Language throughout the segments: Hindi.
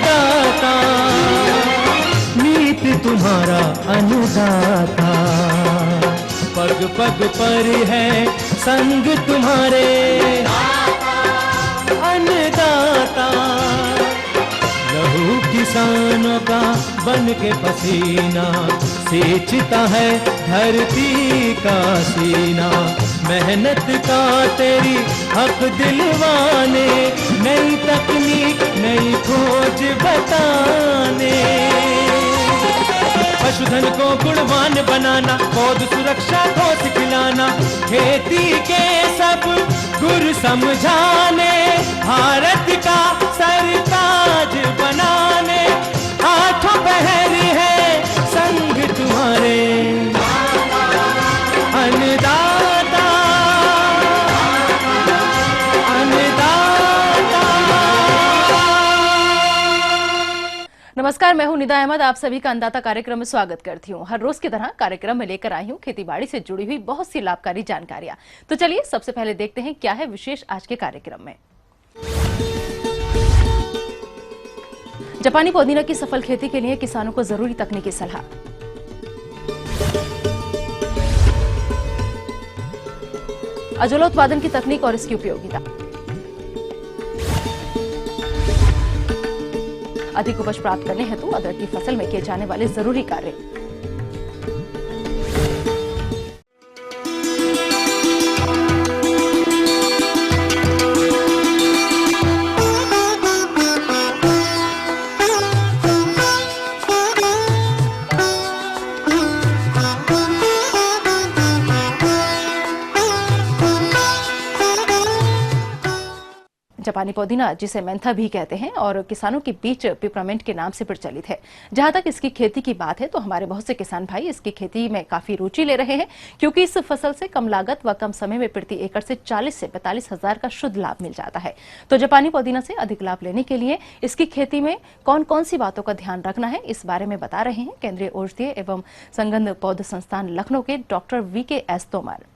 अन्नदाता, नीत तुम्हारा अन्नदाता। पग पग पर है संग तुम्हारे अन्नदाता। लहू किसानों का बन के पसीना सींचता है धरती का सीना। मेहनत का तेरी हक दिलवाने, नई तकनीक नई खोज बताने। पशुधन को गुणवान बनाना, पौध सुरक्षा को सिखलाना, खेती के सब गुर समझाने, भारत का सरताज बनाने। आठों पहर है संग तुम्हारे अन्नदाता, अन्नदाता। नमस्कार, मैं हूं निदा अहमद। आप सभी का अन्नदाता कार्यक्रम में स्वागत करती हूं। हर रोज की तरह कार्यक्रम में लेकर आई हूं खेतीबाड़ी से जुड़ी हुई बहुत सी लाभकारी जानकारियां। तो चलिए सबसे पहले देखते हैं क्या है विशेष आज के कार्यक्रम में। जापानी पुदीना की सफल खेती के लिए किसानों को जरूरी तकनीकी सलाह। अजोला उत्पादन की तकनीक और इसकी उपयोगिता। अधिक उपज प्राप्त करने हेतु अदरक की फसल में किए जाने वाले जरूरी कार्य। जापानी पुदीना, जिसे मेंथा भी कहते हैं और किसानों के बीच पिपरामिंट के नाम से प्रचलित है। जहां तक इसकी खेती की बात है तो हमारे बहुत से किसान भाई इसकी खेती में काफी रुचि ले रहे हैं, क्योंकि इस फसल से कम लागत व कम समय में प्रति एकड़ से 40 से 45 हजार का शुद्ध लाभ मिल जाता है। तो जापानी पुदीना से अधिक लाभ लेने के लिए इसकी खेती में कौन कौन सी बातों का ध्यान रखना है, इस बारे में बता रहे हैं केंद्रीय औषधीय एवं संगंध पौध संस्थान लखनऊ के डॉक्टर VKS तोमर।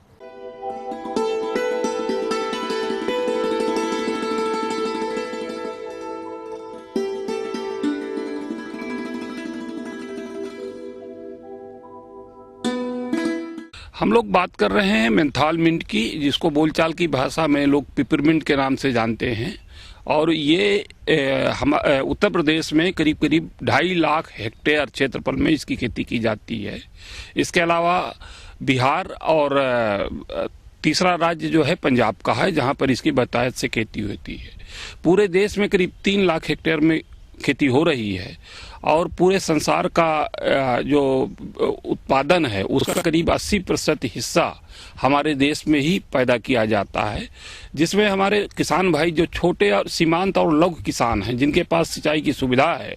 हम लोग बात कर रहे हैं मेंथाल मिंट की, जिसको बोलचाल की भाषा में लोग पिपरमिंट के नाम से जानते हैं। और ये हम उत्तर प्रदेश में करीब करीब 2.5 लाख हेक्टेयर क्षेत्रफल में इसकी खेती की जाती है। इसके अलावा बिहार और तीसरा राज्य जो है पंजाब का है, जहां पर इसकी बहुतायत से खेती होती है। पूरे देश में करीब 3 लाख हेक्टेयर में खेती हो रही है और पूरे संसार का जो उत्पादन है उसका करीब 80% हिस्सा हमारे देश में ही पैदा किया जाता है, जिसमें हमारे किसान भाई जो छोटे और सीमांत और लघु किसान हैं, जिनके पास सिंचाई की सुविधा है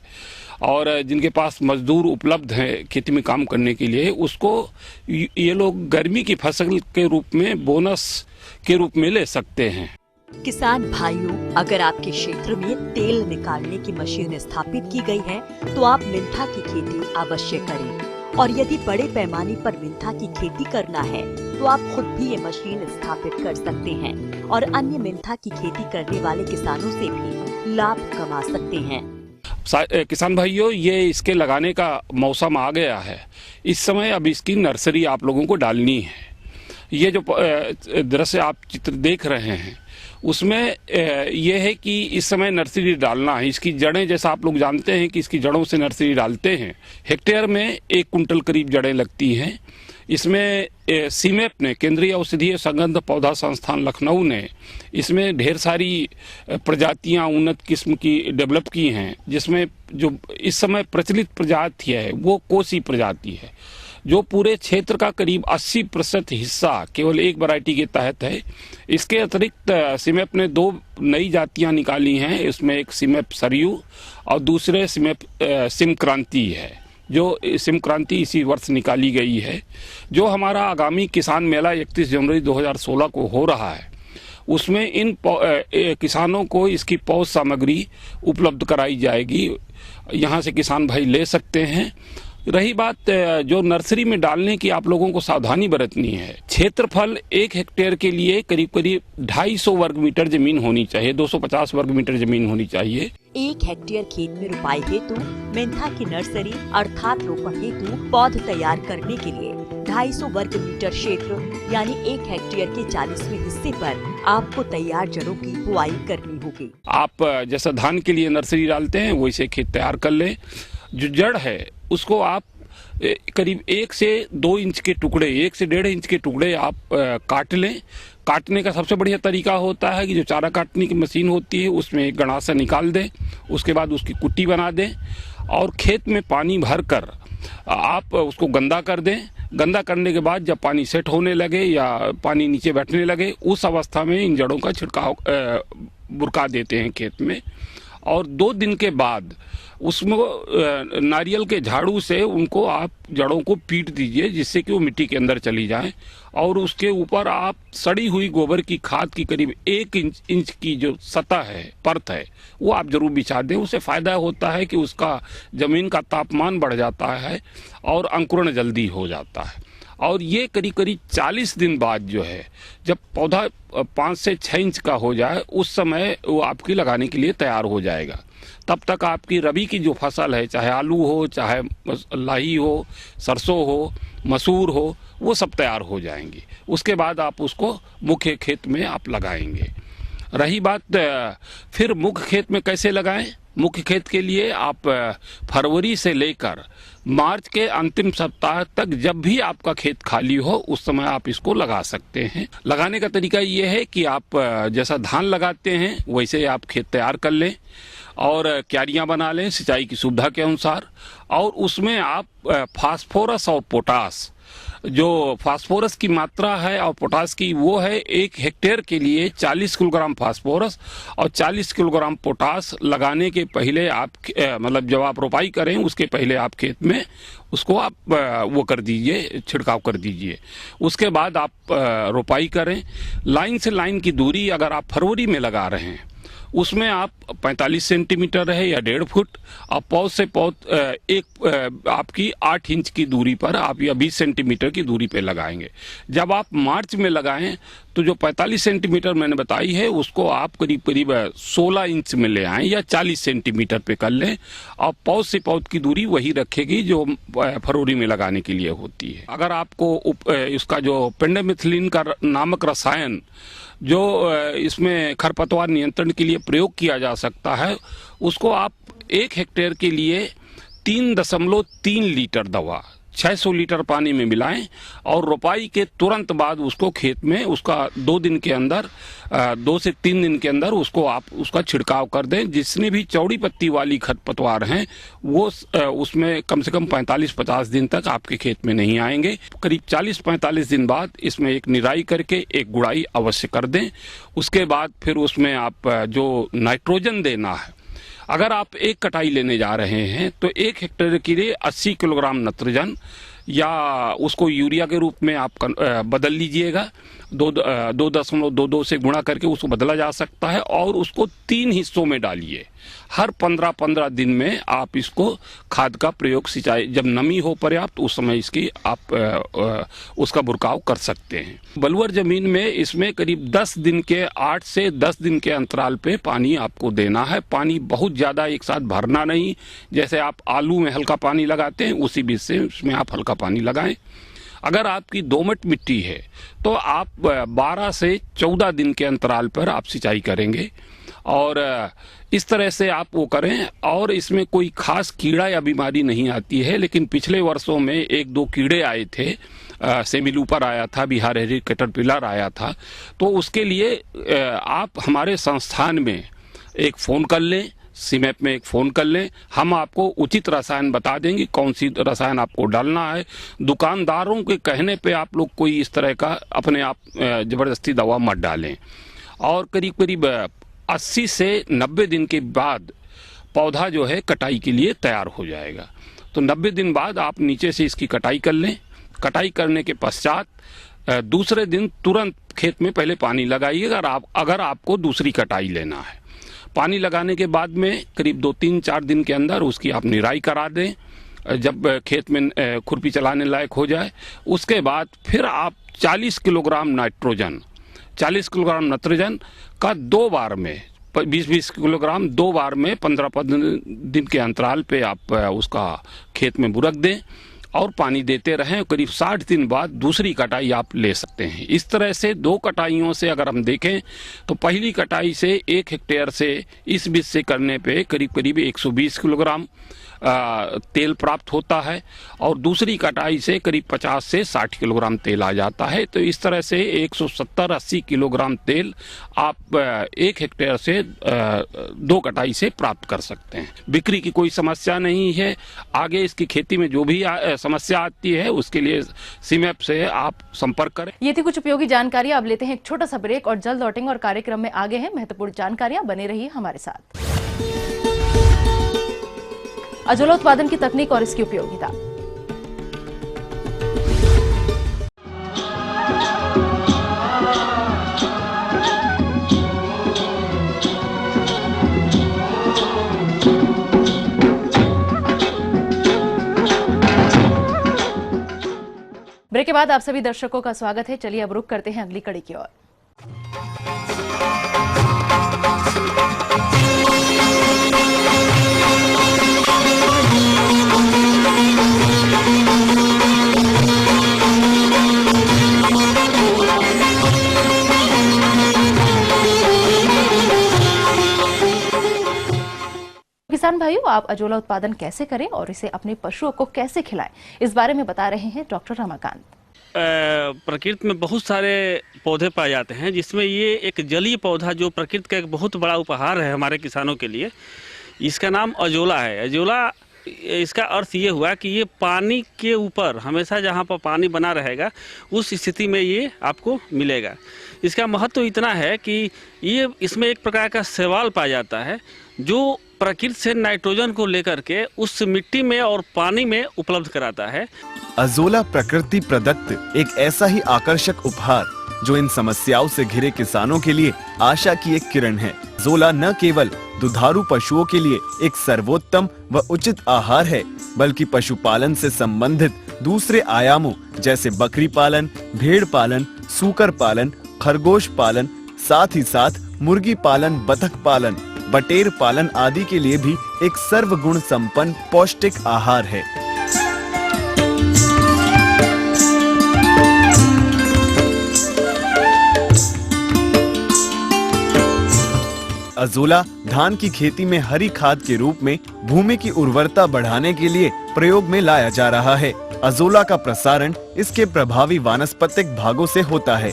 और जिनके पास मजदूर उपलब्ध हैं खेती में काम करने के लिए, उसको ये लोग गर्मी की फसल के रूप में बोनस के रूप में ले सकते हैं। किसान भाइयों, अगर आपके क्षेत्र में तेल निकालने की मशीन स्थापित की गई है तो आप मेंथा की खेती अवश्य करें। और यदि बड़े पैमाने पर मेंथा की खेती करना है तो आप खुद भी ये मशीन स्थापित कर सकते हैं और अन्य मेंथा की खेती करने वाले किसानों से भी लाभ कमा सकते हैं। किसान भाइयों, ये इसके लगाने का मौसम आ गया है। इस समय अब इसकी नर्सरी आप लोगों को डालनी है। ये जो दृश्य आप चित्र देख रहे हैं उसमें यह है कि इस समय नर्सरी डालना है। इसकी जड़ें, जैसा आप लोग जानते हैं कि इसकी जड़ों से नर्सरी डालते हैं, हेक्टेयर में 1 कुंटल करीब जड़ें लगती हैं। इसमें सीमेप ने, केंद्रीय औषधीय संगंध पौधा संस्थान लखनऊ ने इसमें ढेर सारी प्रजातियां उन्नत किस्म की डेवलप की हैं, जिसमें जो इस समय प्रचलित प्रजाति है वो कोसी प्रजाति है, जो पूरे क्षेत्र का करीब 80% हिस्सा केवल एक वैरायटी के तहत है। इसके अतिरिक्त सीमेप ने 2 नई जातियां निकाली हैं। इसमें एक सीमेप सरयू और दूसरे सीमेप सिम क्रांति है, जो सिम क्रांति इसी वर्ष निकाली गई है। जो हमारा आगामी किसान मेला 31 जनवरी 2016 को हो रहा है, उसमें इन किसानों को इसकी पौध सामग्री उपलब्ध कराई जाएगी। यहाँ से किसान भाई ले सकते हैं। रही बात जो नर्सरी में डालने की आप लोगों को सावधानी बरतनी है। क्षेत्रफल 1 हेक्टेयर के लिए करीब करीब 250 वर्ग मीटर जमीन होनी चाहिए, 250 वर्ग मीटर जमीन होनी चाहिए। 1 हेक्टेयर खेत में रोपाई हेतु मेंथा की नर्सरी अर्थात रोपण हेतु पौध तैयार करने के लिए 250 वर्ग मीटर क्षेत्र यानी 1 हेक्टेयर के 40वें हिस्से पर आपको तैयार जड़ों की बुआई करनी होगी। आप जैसा धान के लिए नर्सरी डालते हैं वैसे खेत तैयार कर लें। जो जड़ है उसको आप करीब 1 से 2 इंच के टुकड़े, 1 से 1.5 इंच के टुकड़े आप काट लें। काटने का सबसे बढ़िया तरीका होता है कि जो चारा काटने की मशीन होती है उसमें एक गड़ासा निकाल दें, उसके बाद उसकी कुट्टी बना दें और खेत में पानी भर कर आप उसको गंदा कर दें। गंदा करने के बाद जब पानी सेट होने लगे या पानी नीचे बैठने लगे, उस अवस्था में इन जड़ों का छिड़काव बुरका देते हैं खेत में। और 2 दिन के बाद उसमें नारियल के झाड़ू से उनको आप जड़ों को पीट दीजिए जिससे कि वो मिट्टी के अंदर चली जाए। और उसके ऊपर आप सड़ी हुई गोबर की खाद की करीब 1 इंच की जो सतह है, परत है, वो आप जरूर बिछा दें। उससे फायदा होता है कि उसका जमीन का तापमान बढ़ जाता है और अंकुरण जल्दी हो जाता है। और ये करीब करीब 40 दिन बाद जो है, जब पौधा 5 से 6 इंच का हो जाए, उस समय वो आपकी लगाने के लिए तैयार हो जाएगा। तब तक आपकी रबी की जो फसल है, चाहे आलू हो, चाहे लाही हो, सरसों हो, मसूर हो, वो सब तैयार हो जाएंगी। उसके बाद आप उसको मुख्य खेत में आप लगाएंगे। रही बात फिर मुख्य खेत में कैसे लगाएं? मुख्य खेत के लिए आप फरवरी से लेकर मार्च के अंतिम सप्ताह तक जब भी आपका खेत खाली हो उस समय आप इसको लगा सकते हैं। लगाने का तरीका ये है कि आप जैसा धान लगाते हैं वैसे आप खेत तैयार कर लें और क्यारियां बना लें सिंचाई की सुविधा के अनुसार। और उसमें आप फास्फोरस और पोटास, जो फास्फोरस की मात्रा है और पोटास की वो है 1 हेक्टेयर के लिए 40 किलोग्राम फास्फोरस और 40 किलोग्राम पोटास लगाने के पहले आप मतलब जब आप रोपाई करें उसके पहले आप खेत में उसको आप वो कर दीजिए, छिड़काव कर दीजिए। उसके बाद आप रोपाई करें। लाइन से लाइन की दूरी अगर आप फरवरी में लगा रहे हैं उसमें आप 45 सेंटीमीटर रहे या 1.5 फुट, और पौध से पौध आपकी 8 इंच की दूरी पर आप या 20 सेंटीमीटर की दूरी पे लगाएंगे। जब आप मार्च में लगाएं तो जो 45 सेंटीमीटर मैंने बताई है उसको आप करीब करीब 16 इंच में ले आएं या 40 सेंटीमीटर पे कर लें, और पौध से पौध की दूरी वही रखेगी जो फरवरी में लगाने के लिए होती है। अगर आपको इसका जो पेंडामिथिलिन का नामक रसायन जो इसमें खरपतवार नियंत्रण के लिए प्रयोग किया जा सकता है, उसको आप 1 हेक्टेयर के लिए 3.3 लीटर दवा 600 लीटर पानी में मिलाएं और रोपाई के तुरंत बाद उसको खेत में उसका 2 दिन के अंदर 2 से 3 दिन के अंदर उसको आप उसका छिड़काव कर दें। जिसने भी चौड़ी पत्ती वाली खरपतवार हैं वो उसमें कम से कम 45-50 दिन तक आपके खेत में नहीं आएंगे। करीब 40-45 दिन बाद इसमें एक निराई करके एक गुड़ाई अवश्य कर दें। उसके बाद फिर उसमें आप जो नाइट्रोजन देना है, अगर आप एक कटाई लेने जा रहे हैं तो 1 हेक्टेयर के लिए 80 किलोग्राम नाइट्रोजन या उसको यूरिया के रूप में आप बदल लीजिएगा। 2.22 से गुणा करके उसको बदला जा सकता है और उसको 3 हिस्सों में डालिए। हर 15-15 दिन में आप इसको खाद का प्रयोग, सिंचाई जब नमी हो पर्याप्त उस समय इसकी आप उसका बुरकाव कर सकते हैं। बलुअर जमीन में इसमें करीब 10 दिन के 8 से 10 दिन के अंतराल पे पानी आपको देना है। पानी बहुत ज़्यादा एक साथ भरना नहीं, जैसे आप आलू में हल्का पानी लगाते हैं उसी बीच से उसमें आप हल्का पानी लगाएं। अगर आपकी दोमट मिट्टी है तो आप 12 से 14 दिन के अंतराल पर आप सिंचाई करेंगे और इस तरह से आप वो करें। और इसमें कोई खास कीड़ा या बीमारी नहीं आती है, लेकिन पिछले वर्षों में 1-2 कीड़े आए थे। सेमिलूपर आया था, बिहार हेरिक कैटरपिलर आया था। तो उसके लिए आप हमारे संस्थान में एक फ़ोन कर लें, सीमैप में एक फ़ोन कर लें, हम आपको उचित रसायन बता देंगे कौन सी रसायन आपको डालना है। दुकानदारों के कहने पे आप लोग कोई इस तरह का अपने आप ज़बरदस्ती दवा मत डालें। और करीब करीब 80 से 90 दिन के बाद पौधा जो है कटाई के लिए तैयार हो जाएगा। तो 90 दिन बाद आप नीचे से इसकी कटाई कर लें। कटाई करने के पश्चात दूसरे दिन तुरंत खेत में पहले पानी लगाइएगा अगर आपको दूसरी कटाई लेना है। पानी लगाने के बाद में करीब 2-3-4 दिन के अंदर उसकी आप निराई करा दें। जब खेत में खुरपी चलाने लायक हो जाए, उसके बाद फिर आप 40 किलोग्राम नाइट्रोजन का 2 बार में 20-20 किलोग्राम 2 बार में 15-15 दिन के अंतराल पे आप उसका खेत में बुरक दें और पानी देते रहें। करीब 60 दिन बाद दूसरी कटाई आप ले सकते हैं। इस तरह से 2 कटाइयों से अगर हम देखें तो पहली कटाई से 1 हेक्टेयर से इस बीज से करने पे करीब करीब 120 किलोग्राम तेल प्राप्त होता है और दूसरी कटाई से करीब 50 से 60 किलोग्राम तेल आ जाता है। तो इस तरह से 170-80 किलोग्राम तेल आप 1 हेक्टेयर से 2 कटाई से प्राप्त कर सकते हैं। बिक्री की कोई समस्या नहीं है। आगे इसकी खेती में जो भी समस्या आती है उसके लिए सीमैप से आप संपर्क करें। ये थी कुछ उपयोगी जानकारी। अब लेते हैं एक छोटा सा ब्रेक और जल्द लौटेंगे और कार्यक्रम में आगे हैं महत्वपूर्ण जानकारियां। बने रहिए हमारे साथ। अजोला उत्पादन की तकनीक और इसकी उपयोगिता। ब्रेक के बाद आप सभी दर्शकों का स्वागत है। चलिए अब रुक करते हैं अगली कड़ी की ओर। किसान भाइयों, आप अजोला उत्पादन कैसे करें और इसे अपने पशुओं को कैसे खिलाएं, इस बारे में बता रहे हैं डॉक्टर रमाकांत। प्रकृति में बहुत सारे पौधे पाए जाते हैं, जिसमें ये एक जलीय पौधा जो प्रकृति का एक बहुत बड़ा उपहार है हमारे किसानों के लिए। इसका नाम अजोला है। अजोला, इसका अर्थ ये हुआ कि ये पानी के ऊपर हमेशा जहाँ पर पानी बना रहेगा उस स्थिति में ये आपको मिलेगा। इसका महत्व इतना है कि ये इसमें एक प्रकार का शैवाल पाया जाता है जो प्रकृति से नाइट्रोजन को लेकर के उस मिट्टी में और पानी में उपलब्ध कराता है। अजोला प्रकृति प्रदत्त एक ऐसा ही आकर्षक उपहार जो इन समस्याओं से घिरे किसानों के लिए आशा की एक किरण है। अजोला न केवल दुधारू पशुओं के लिए एक सर्वोत्तम व उचित आहार है, बल्कि पशुपालन से संबंधित दूसरे आयामों जैसे बकरी पालन, भेड़ पालन, सूकर पालन, खरगोश पालन, साथ ही साथ मुर्गी पालन, बतख पालन, बटेर पालन आदि के लिए भी एक सर्वगुण संपन्न पौष्टिक आहार है। अजोला धान की खेती में हरी खाद के रूप में भूमि की उर्वरता बढ़ाने के लिए प्रयोग में लाया जा रहा है। अजोला का प्रसारण इसके प्रभावी वानस्पतिक भागों से होता है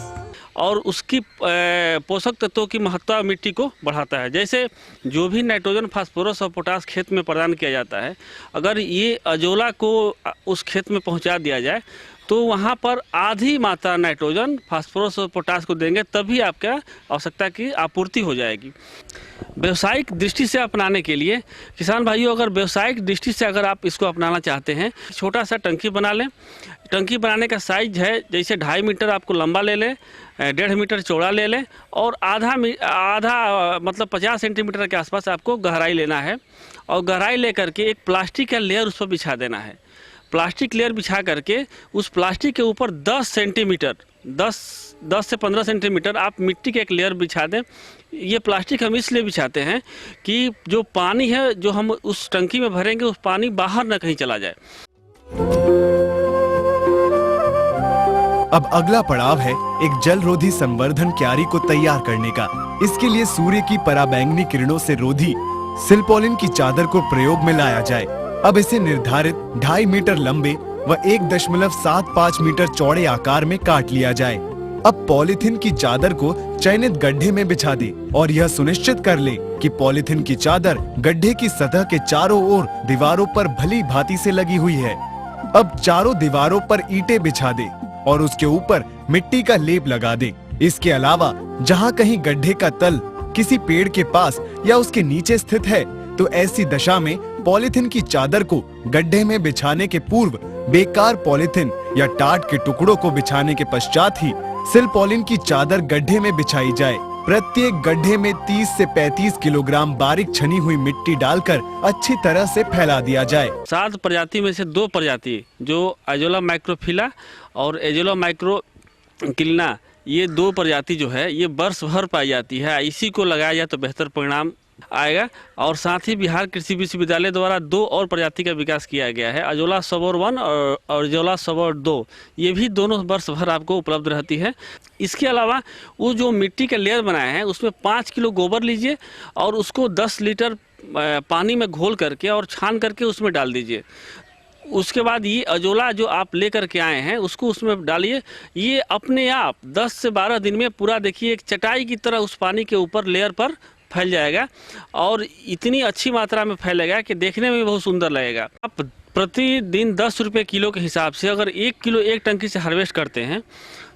और उसकी पोषक तत्वों की महत्ता मिट्टी को बढ़ाता है। जैसे जो भी नाइट्रोजन, फास्फोरस और पोटास खेत में प्रदान किया जाता है, अगर ये अजोला को उस खेत में पहुंचा दिया जाए तो वहाँ पर आधी मात्रा नाइट्रोजन, फास्फोरस और पोटास को देंगे, तभी आपका आवश्यकता की आपूर्ति हो जाएगी। व्यवसायिक दृष्टि से अपनाने के लिए किसान भाइयों, अगर व्यवसायिक दृष्टि से अगर आप इसको अपनाना चाहते हैं, छोटा सा टंकी बना लें। टंकी बनाने का साइज है जैसे 2.5 मीटर आपको लंबा ले लें, 1.5 मीटर चौड़ा ले लें और आधा मतलब 50 सेंटीमीटर के आसपास आपको गहराई लेना है। और गहराई लेकर के एक प्लास्टिक का लेयर उस पर बिछा देना है। प्लास्टिक लेयर बिछा करके उस प्लास्टिक के ऊपर 10 से 15 सेंटीमीटर आप मिट्टी के एक लेयर बिछा दें। ये प्लास्टिक हम इसलिए बिछाते हैं कि जो पानी है जो हम उस टंकी में भरेंगे, उस पानी बाहर न कहीं चला जाए। अब अगला पड़ाव है एक जल रोधी संवर्धन क्यारी को तैयार करने का। इसके लिए सूर्य की पराबैंगनी किरणों से रोधी सिल्पोलिन की चादर को प्रयोग में लाया जाए। अब इसे निर्धारित 2.5 मीटर लंबे व 1.75 मीटर चौड़े आकार में काट लिया जाए। अब पॉलीथीन की चादर को चयनित गड्ढे में बिछा दे और यह सुनिश्चित कर ले कि पॉलीथीन की चादर गड्ढे की सतह के चारों ओर दीवारों पर भली भांति से लगी हुई है। अब चारों दीवारों पर ईंटें बिछा दे और उसके ऊपर मिट्टी का लेप लगा दे। इसके अलावा जहाँ कहीं गड्ढे का तल किसी पेड़ के पास या उसके नीचे स्थित है तो ऐसी दशा में पॉलीथीन की चादर को गड्ढे में बिछाने के पूर्व बेकार पॉलीथीन या टाट के टुकड़ों को बिछाने के पश्चात ही सिल्पोलिन की चादर गड्ढे में बिछाई जाए। प्रत्येक गड्ढे में 30 से 35 किलोग्राम बारीक छनी हुई मिट्टी डालकर अच्छी तरह से फैला दिया जाए। 7 प्रजाति में से 2 प्रजाति जो एजोला माइक्रोफिला और एजोला माइक्रोकिल्ना, ये 2 प्रजाति जो है ये वर्ष भर पाई जाती है। इसी को लगाया जाए तो बेहतर परिणाम आएगा। और साथ ही बिहार कृषि विश्वविद्यालय द्वारा 2 और प्रजाति का विकास किया गया है, अजोला सबोर 1 और अजोला सबोर 2। ये भी दोनों वर्ष भर आपको उपलब्ध रहती है। इसके अलावा वो जो मिट्टी का लेयर बनाए हैं उसमें 5 किलो गोबर लीजिए और उसको 10 लीटर पानी में घोल करके और छान करके उसमें डाल दीजिए। उसके बाद ये अजोला जो आप लेकर के आए हैं उसको उसमें डालिए। ये अपने आप 10 से 12 दिन में पूरा देखिए एक चटाई की तरह उस पानी के ऊपर लेयर पर फैल जाएगा और इतनी अच्छी मात्रा में फैलेगा कि देखने में भी बहुत सुंदर लगेगा। आप प्रतिदिन 10 रुपये किलो के हिसाब से अगर 1 किलो एक टंकी से हार्वेस्ट करते हैं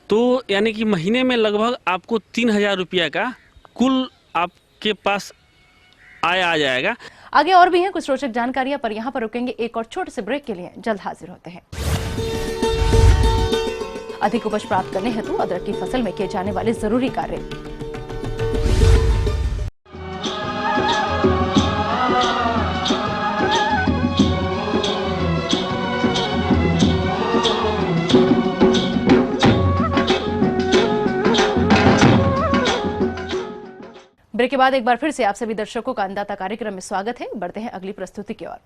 तो यानी कि महीने में लगभग आपको 3000 रुपये का कुल आपके पास आय आ जाएगा। आगे और भी हैं कुछ रोचक जानकारियां, पर यहाँ पर रुकेंगे एक और छोटे से ब्रेक के लिए। जल्द हाजिर होते हैं। अधिक उपज प्राप्त करने हेतु अदरक की फसल में किए जाने वाले जरूरी कार्य। ब्रेक के बाद एक बार फिर से आप सभी दर्शकों का अन्नदाता कार्यक्रम में स्वागत है। बढ़ते हैं अगली प्रस्तुति की ओर।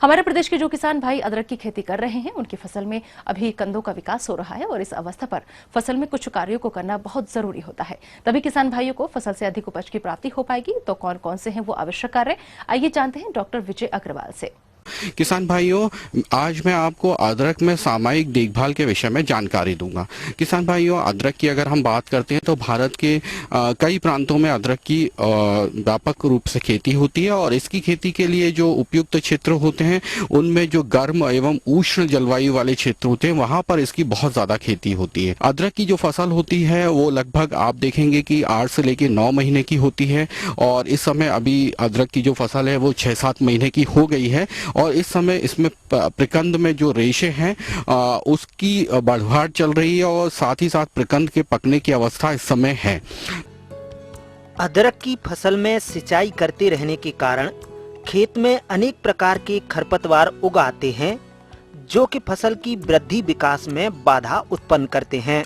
हमारे प्रदेश के जो किसान भाई अदरक की खेती कर रहे हैं उनकी फसल में अभी कंदों का विकास हो रहा है और इस अवस्था पर फसल में कुछ कार्यों को करना बहुत जरूरी होता है, तभी किसान भाइयों को फसल से अधिक उपज की प्राप्ति हो पाएगी। तो कौन कौन से हैं वो आवश्यक कार्य, आइए जानते हैं डॉक्टर विजय अग्रवाल से। किसान भाइयों, आज मैं आपको अदरक में सामयिक देखभाल के विषय में जानकारी दूंगा। किसान भाइयों, अदरक की अगर हम बात करते हैं तो भारत के कई प्रांतों में अदरक की व्यापक रूप से खेती होती है और इसकी खेती के लिए जो उपयुक्त क्षेत्र होते हैं उनमें जो गर्म एवं उष्ण जलवायु वाले क्षेत्र होते हैं वहां पर इसकी बहुत ज्यादा खेती होती है। अदरक की जो फसल होती है वो लगभग आप देखेंगे कि 8 से लेकर 9 महीने की होती है और इस समय अभी अदरक की जो फसल है वो 6-7 महीने की हो गई है और इस समय इसमें प्रकंद में जो रेशे हैं उसकी बढ़ाहट चल रही है और साथ ही साथ प्रकंद के पकने की अवस्था इस समय है। अदरक की फसल में सिंचाई करते रहने के कारण खेत में अनेक प्रकार के खरपतवार उग आते हैं जो कि फसल की वृद्धि विकास में बाधा उत्पन्न करते हैं।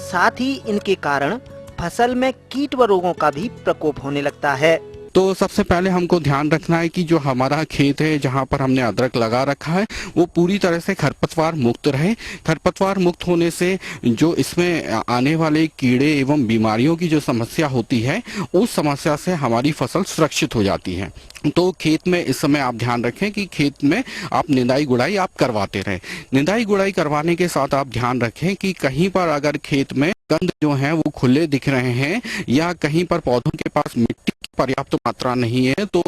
साथ ही इनके कारण फसल में कीट व रोगों का भी प्रकोप होने लगता है। तो सबसे पहले हमको ध्यान रखना है कि जो हमारा खेत है जहाँ पर हमने अदरक लगा रखा है वो पूरी तरह से खरपतवार मुक्त रहे। खरपतवार मुक्त होने से जो इसमें आने वाले कीड़े एवं बीमारियों की जो समस्या होती है उस समस्या से हमारी फसल सुरक्षित हो जाती है। तो खेत में इस समय आप ध्यान रखें कि खेत में आप निंदाई गुड़ाई आप करवाते रहें। निंदाई गुड़ाई करवाने के साथ आप ध्यान रखें कि कहीं पर अगर खेत में कंद जो हैं वो खुले दिख रहे हैं या कहीं पर पौधों के पास मिट्टी की पर्याप्त मात्रा नहीं है तो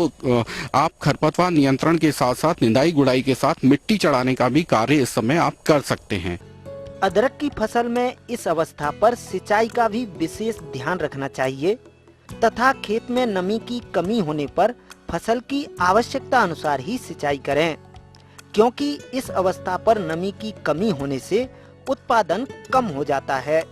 आप खरपतवार नियंत्रण के साथ साथ निंदाई गुड़ाई के साथ मिट्टी चढ़ाने का भी कार्य इस समय आप कर सकते हैं। अदरक की फसल में इस अवस्था पर सिंचाई का भी विशेष ध्यान रखना चाहिए तथा खेत में नमी की कमी होने पर फसल की आवश्यकता अनुसार ही सिंचाई करें, क्योंकि इस अवस्था पर नमी की कमी होने से उत्पादन कम हो जाता है।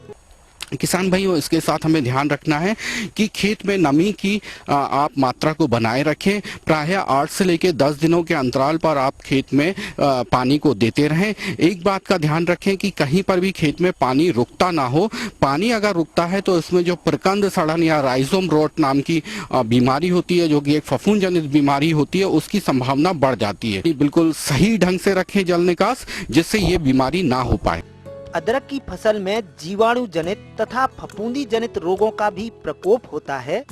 किसान भाइयों, इसके साथ हमें ध्यान रखना है कि खेत में नमी की आप मात्रा को बनाए रखें। प्रायः 8 से लेकर 10 दिनों के अंतराल पर आप खेत में पानी को देते रहें। एक बात का ध्यान रखें कि कहीं पर भी खेत में पानी रुकता ना हो। पानी अगर रुकता है तो इसमें जो प्रकंद सड़न या राइजोम रोट नाम की बीमारी होती है जो कि एक फफूंद जनित बीमारी होती है उसकी संभावना बढ़ जाती है। बिल्कुल सही ढंग से रखें जल निकास, जिससे ये बीमारी ना हो पाए। अदरक की फसल में जीवाणु जनित तथा फफूंदी जनित रोगों का भी प्रकोप होता है,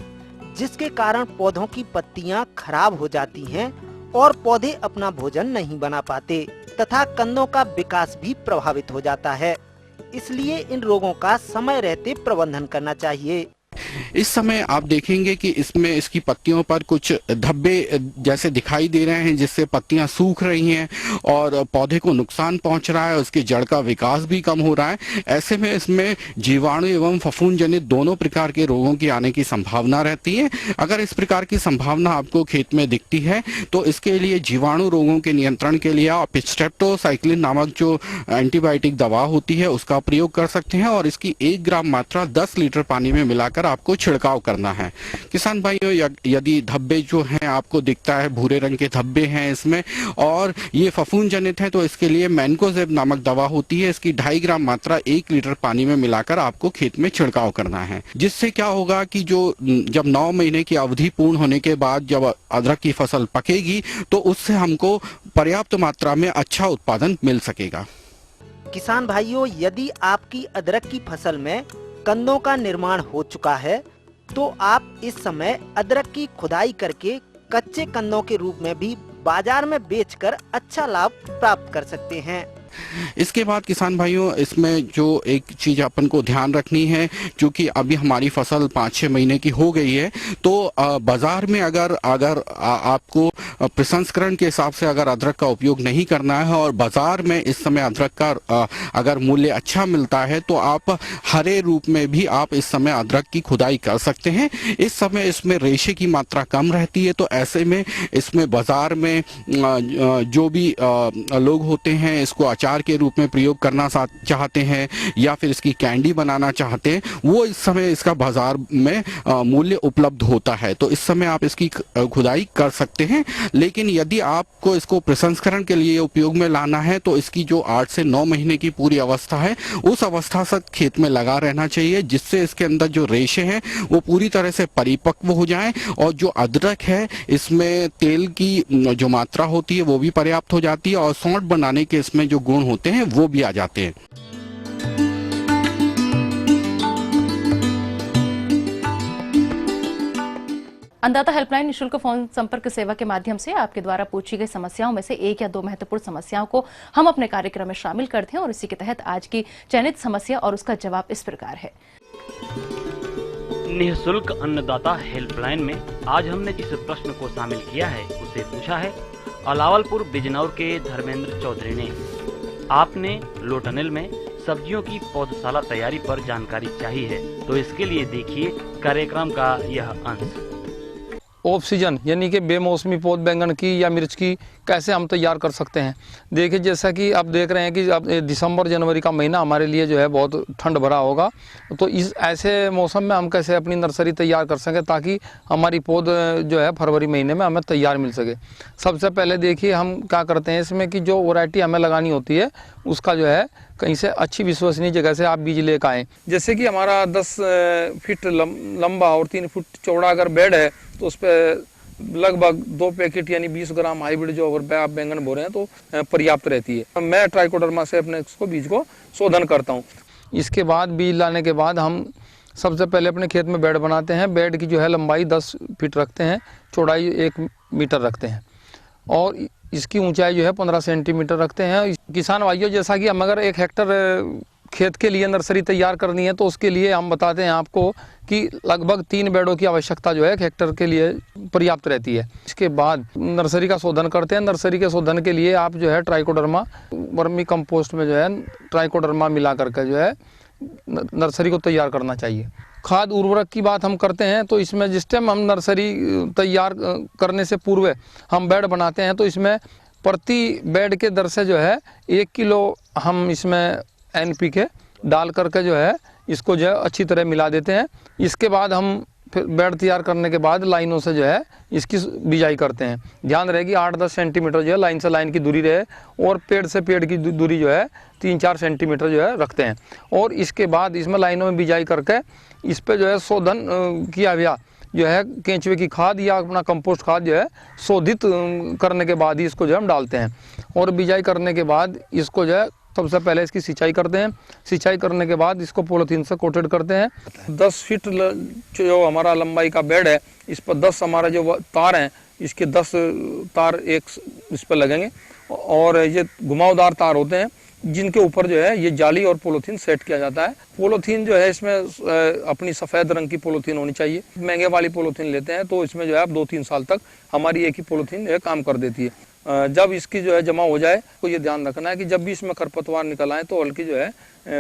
जिसके कारण पौधों की पत्तियां खराब हो जाती हैं और पौधे अपना भोजन नहीं बना पाते तथा कंदों का विकास भी प्रभावित हो जाता है। इसलिए इन रोगों का समय रहते प्रबंधन करना चाहिए। इस समय आप देखेंगे कि इसमें इसकी पत्तियों पर कुछ धब्बे जैसे दिखाई दे रहे हैं, जिससे पत्तियां सूख रही हैं और पौधे को नुकसान पहुंच रहा है, उसके जड़ का विकास भी कम हो रहा है। ऐसे में इसमें जीवाणु एवं फफूंद जनित दोनों प्रकार के रोगों की आने की संभावना रहती है। अगर इस प्रकार की संभावना आपको खेत में दिखती है तो इसके लिए जीवाणु रोगों के नियंत्रण के लिए आप स्ट्रेप्टोसाइक्लिन नामक जो एंटीबायोटिक दवा होती है उसका प्रयोग कर सकते हैं और इसकी 1 ग्राम मात्रा 10 लीटर पानी में मिलाकर आपको छिड़काव करना है। किसान भाइयों, यदि धब्बे जो हैं आपको दिखता है भूरे रंग के धब्बे हैं इसमें और ये फफूंद जनित है, तो इसके लिए मैनकोजेब नामक दवा होती है, इसकी 2.5 ग्राम मात्रा 1 लीटर पानी में मिलाकर आपको खेत में छिड़काव करना है। जिससे क्या होगा कि जब 9 महीने की अवधि पूर्ण होने के बाद जब अदरक की फसल पकेगी तो उससे हमको पर्याप्त मात्रा में अच्छा उत्पादन मिल सकेगा। किसान भाइयों, यदि आपकी अदरक की फसल में कंदों का निर्माण हो चुका है तो आप इस समय अदरक की खुदाई करके कच्चे कंदों के रूप में भी बाजार में बेचकर अच्छा लाभ प्राप्त कर सकते हैं। इसके बाद किसान भाइयों, इसमें जो एक चीज अपन को ध्यान रखनी है, क्योंकि अभी हमारी फसल 5-6 महीने की हो गई है, तो बाजार में अगर आपको प्रसंस्करण के हिसाब से अगर अदरक का उपयोग नहीं करना है और बाजार में इस समय अदरक का अगर मूल्य अच्छा मिलता है तो आप हरे रूप में भी आप इस समय अदरक की खुदाई कर सकते हैं। इस समय इसमें रेशे की मात्रा कम रहती है, तो ऐसे में इसमें बाजार में जो भी लोग होते हैं इसको अचार के रूप में प्रयोग करना चाहते हैं या फिर इसकी कैंडी बनाना चाहते हैं, वो इस समय इसका बाजार में मूल्य उपलब्ध होता है, तो इस समय आप इसकी खुदाई कर सकते हैं। लेकिन यदि आपको इसको प्रसंस्करण के लिए उपयोग में लाना है तो इसकी जो 8 से 9 महीने की पूरी अवस्था है उस अवस्था तक खेत में लगा रहना चाहिए, जिससे इसके अंदर जो रेशे हैं वो पूरी तरह से परिपक्व हो जाएं और जो अदरक है इसमें तेल की जो मात्रा होती है वो भी पर्याप्त हो जाती है और सौंठ बनाने के इसमें जो गुण होते हैं वो भी आ जाते हैं। अन्नदाता हेल्पलाइन निःशुल्क फोन संपर्क सेवा के माध्यम से आपके द्वारा पूछी गई समस्याओं में से 1 या 2 महत्वपूर्ण समस्याओं को हम अपने कार्यक्रम में शामिल करते हैं और इसी के तहत आज की चयनित समस्या और उसका जवाब इस प्रकार है। निःशुल्क अन्नदाता हेल्पलाइन में आज हमने जिस प्रश्न को शामिल किया है उसे पूछा है अलावलपुर बिजनौर के धर्मेंद्र चौधरी ने। आपने लोटनल में सब्जियों की पौधशाला तैयारी पर जानकारी चाहिए है, तो इसके लिए देखिए कार्यक्रम का यह अंश। ऑफ सीजन यानी कि बेमौसमी पौध बैंगन की या मिर्च की कैसे हम तैयार कर सकते हैं। देखिए, जैसा कि आप देख रहे हैं कि अब दिसंबर जनवरी का महीना हमारे लिए जो है बहुत ठंड भरा होगा, तो इस ऐसे मौसम में हम कैसे अपनी नर्सरी तैयार कर सकें ताकि हमारी पौध जो है फरवरी महीने में हमें तैयार मिल सके। सबसे पहले देखिए हम क्या करते हैं इसमें कि जो वैरायटी हमें लगानी होती है उसका जो है कहीं से अच्छी विश्वसनीय जगह से आप बीज लेकर आएँ। जैसे कि हमारा 10 फीट लंबा और 3 फुट चौड़ा अगर बेड है तो उस पर लगभग 2 पैकेट यानी 20 ग्राम हाइब्रिड जो अगर आप बैंगन बो रहे हैं तो पर्याप्त रहती है। मैं ट्राइकोडर्मा से अपने इसको बीज को शोधन करता हूँ। इसके बाद बीज लाने के बाद हम सबसे पहले अपने खेत में बेड बनाते हैं। बेड की जो है लंबाई 10 फीट रखते हैं, चौड़ाई 1 मीटर रखते हैं और इसकी ऊंचाई जो है 15 सेंटीमीटर रखते हैं। किसान भाइयों, जैसा कि हम अगर 1 हेक्टर खेत के लिए नर्सरी तैयार करनी है तो उसके लिए हम बताते हैं आपको कि लगभग 3 बेडों की आवश्यकता जो है 1 हेक्टर के लिए पर्याप्त रहती है। इसके बाद नर्सरी का शोधन करते हैं। नर्सरी के शोधन के लिए आप जो है ट्राइकोडर्मा वर्मी कंपोस्ट में जो है ट्राइकोडर्मा मिला करके जो है नर्सरी को तैयार करना चाहिए। खाद उर्वरक की बात हम करते हैं तो इसमें जिस टाइम हम नर्सरी तैयार करने से पूर्व हम बेड बनाते हैं तो इसमें प्रति बेड के दर से जो है 1 किलो हम इसमें NPK डाल करके जो है इसको जो है अच्छी तरह मिला देते हैं। इसके बाद हम फिर बेड तैयार करने के बाद लाइनों से जो है इसकी बिजाई करते हैं। ध्यान रहे कि 8-10 सेंटीमीटर जो है लाइन से लाइन की दूरी रहे और पेड़ से पेड़ की दूरी जो है 3-4 सेंटीमीटर जो है रखते हैं। और इसके बाद इसमें लाइनों में बिजाई करके इस पर जो है शोधन किया गया जो है केंचुए की खाद या अपना कंपोस्ट खाद जो है शोधित करने के बाद ही इसको जो है हम डालते हैं। और बिजाई करने के बाद इसको जो है सबसे पहले इसकी सिंचाई करते हैं। सिंचाई करने के बाद इसको पॉलीथीन से कोटेड करते हैं। 10 फीट जो हमारा लंबाई का बेड है इस पर 10 हमारा जो तार हैं इसके 10 तार एक इस पर लगेंगे और ये घुमावदार तार होते हैं। जिनके ऊपर जो है ये जाली और पॉलीथीन सेट किया जाता है। पॉलीथीन जो है इसमें अपनी सफ़ेद रंग की पॉलीथीन होनी चाहिए। महंगे वाली पॉलीथीन लेते हैं तो इसमें जो है आप 2-3 साल तक हमारी एक ही पॉलीथीन जो है काम कर देती है। जब इसकी जो है जमा हो जाए तो ये ध्यान रखना है कि जब भी इसमें खरपतवार निकल आए तो हल्की जो है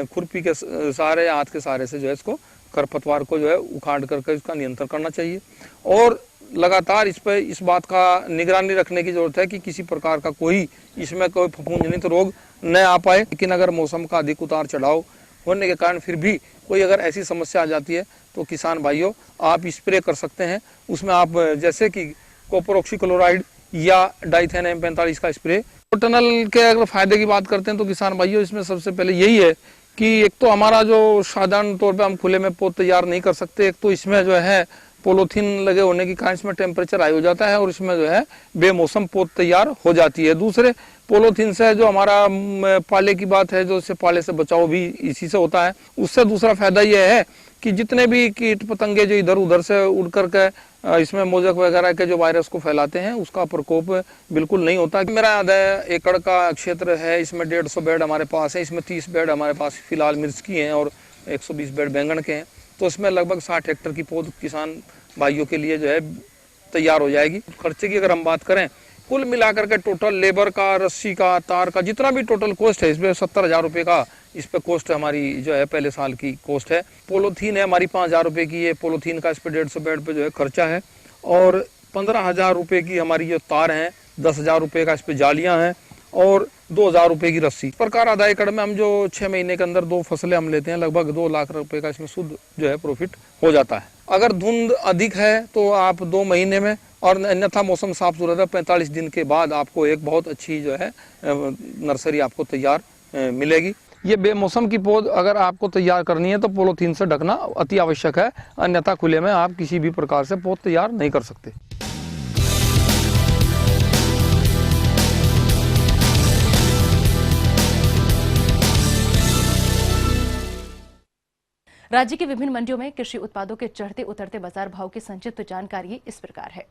खुरपी के सहारे या हाथ के सहारे से जो है इसको खरपतवार को जो है उखाड़ करके इसका नियंत्रण करना चाहिए। और लगातार इस बात का निगरानी रखने की जरूरत है कि किसी प्रकार का कोई इसमें कोई फफूंदजनित रोग न आ पाए। लेकिन अगर मौसम का अधिक उतार चढ़ाव होने के कारण फिर भी कोई अगर ऐसी समस्या आ जाती है तो किसान भाइयों आप स्प्रे कर सकते हैं। उसमें आप जैसे कि कॉपर ऑक्सीक्लोराइड या डाइथेन M45 का स्प्रे। टनल के अगर फायदे की बात करते हैं तो किसान भाइयों इसमें सबसे पहले यही है कि एक तो हमारा जो साधारण तौर पे हम खुले में पौध तैयार नहीं कर सकते, एक तो इसमें जो है पॉलीथीन लगे होने के कारण इसमें टेम्परेचर हाई हो जाता है और इसमें जो है बेमौसम पौध तैयार हो जाती है। दूसरे पॉलीथीन से जो हमारा पाले की बात है, जो इससे पाले से बचाव भी इसी से होता है। उससे दूसरा फायदा यह है कि जितने भी कीट पतंगे जो इधर उधर से उड़ करके इसमें मोजक वगैरह के जो वायरस को फैलाते हैं उसका प्रकोप बिल्कुल नहीं होता। मेरा याद है एकड़ का क्षेत्र है, इसमें 150 बेड हमारे पास है, इसमें 30 बेड हमारे पास फिलहाल मिर्च की हैं और 120 बेड बैंगन के हैं। तो इसमें लगभग 60 हेक्टेयर की पौध किसान भाइयों के लिए जो है तैयार हो जाएगी। खर्चे की अगर हम बात करें कुल मिलाकर के टोटल लेबर का, रस्सी का, तार का, जितना भी टोटल कॉस्ट है इसमें 70,000 रुपये का इस पे कॉस्ट हमारी जो है पहले साल की कॉस्ट है। पॉलीथीन है हमारी 5,000 रुपये की, ये पॉलीथीन का इस पे 150 बेड पे जो है खर्चा है। और 15,000 रुपये की हमारी जो तार है, 10,000 रुपये का इस पे जालियाँ हैं और 2,000 रुपये की रस्सी। इस प्रकार आधा एकड़ में हम जो 6 महीने के अंदर 2 फसलें हम लेते हैं, लगभग 2 लाख रुपये का इसमें शुद्ध जो है प्रॉफिट हो जाता है। अगर धुंध अधिक है तो आप 2 महीने में, और अन्यथा मौसम साफ सुथरा है 45 दिन के बाद आपको एक बहुत अच्छी जो है नर्सरी आपको तैयार मिलेगी। ये बेमौसम की पौध अगर आपको तैयार करनी है तो पॉलीथीन से ढकना अति आवश्यक है, अन्यथा खुले में आप किसी भी प्रकार से पौध तैयार नहीं कर सकते। राज्य की विभिन्न मंडियों में कृषि उत्पादों के चढ़ते उतरते बाजार भाव की संक्षिप्त जानकारी इस प्रकार है।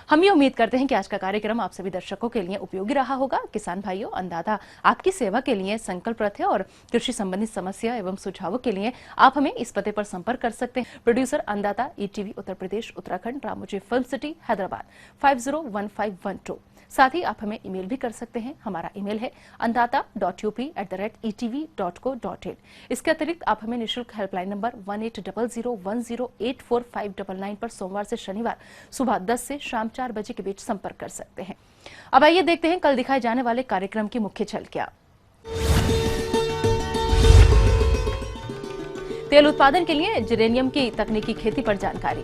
हम ये उम्मीद करते हैं कि आज का कार्यक्रम आप सभी दर्शकों के लिए उपयोगी रहा होगा। किसान भाइयों, अन्नदाता आपकी सेवा के लिए संकल्परत है और कृषि संबंधित समस्या एवं सुझावों के लिए आप हमें इस पते पर संपर्क कर सकते हैं। प्रोड्यूसर अन्नदाता, ETV Uttar Pradesh Uttarakhand, Ramoji film city, Hyderabad 501512। साथ ही आप हमें ईमेल भी कर सकते हैं। हमारा ईमेल है anndaata.up@etv.co.in। इसके अतिरिक्त आप हमें निःशुल्क हेल्पलाइन नंबर 180010084599 पर सोमवार से शनिवार सुबह 10 से शाम 4 बजे के बीच संपर्क कर सकते हैं। अब आइए देखते हैं कल दिखाए जाने वाले कार्यक्रम की मुख्य झलकियां। तेल उत्पादन के लिए जिरेनियम की तकनीकी खेती पर जानकारी।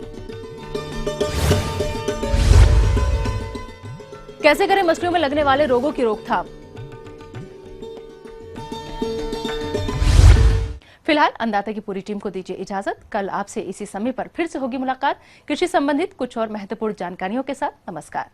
कैसे करें मछलियों में लगने वाले रोगों की रोकथाम। फिलहाल अन्नदाता की पूरी टीम को दीजिए इजाजत। कल आपसे इसी समय पर फिर से होगी मुलाकात कृषि संबंधित कुछ और महत्वपूर्ण जानकारियों के साथ। नमस्कार।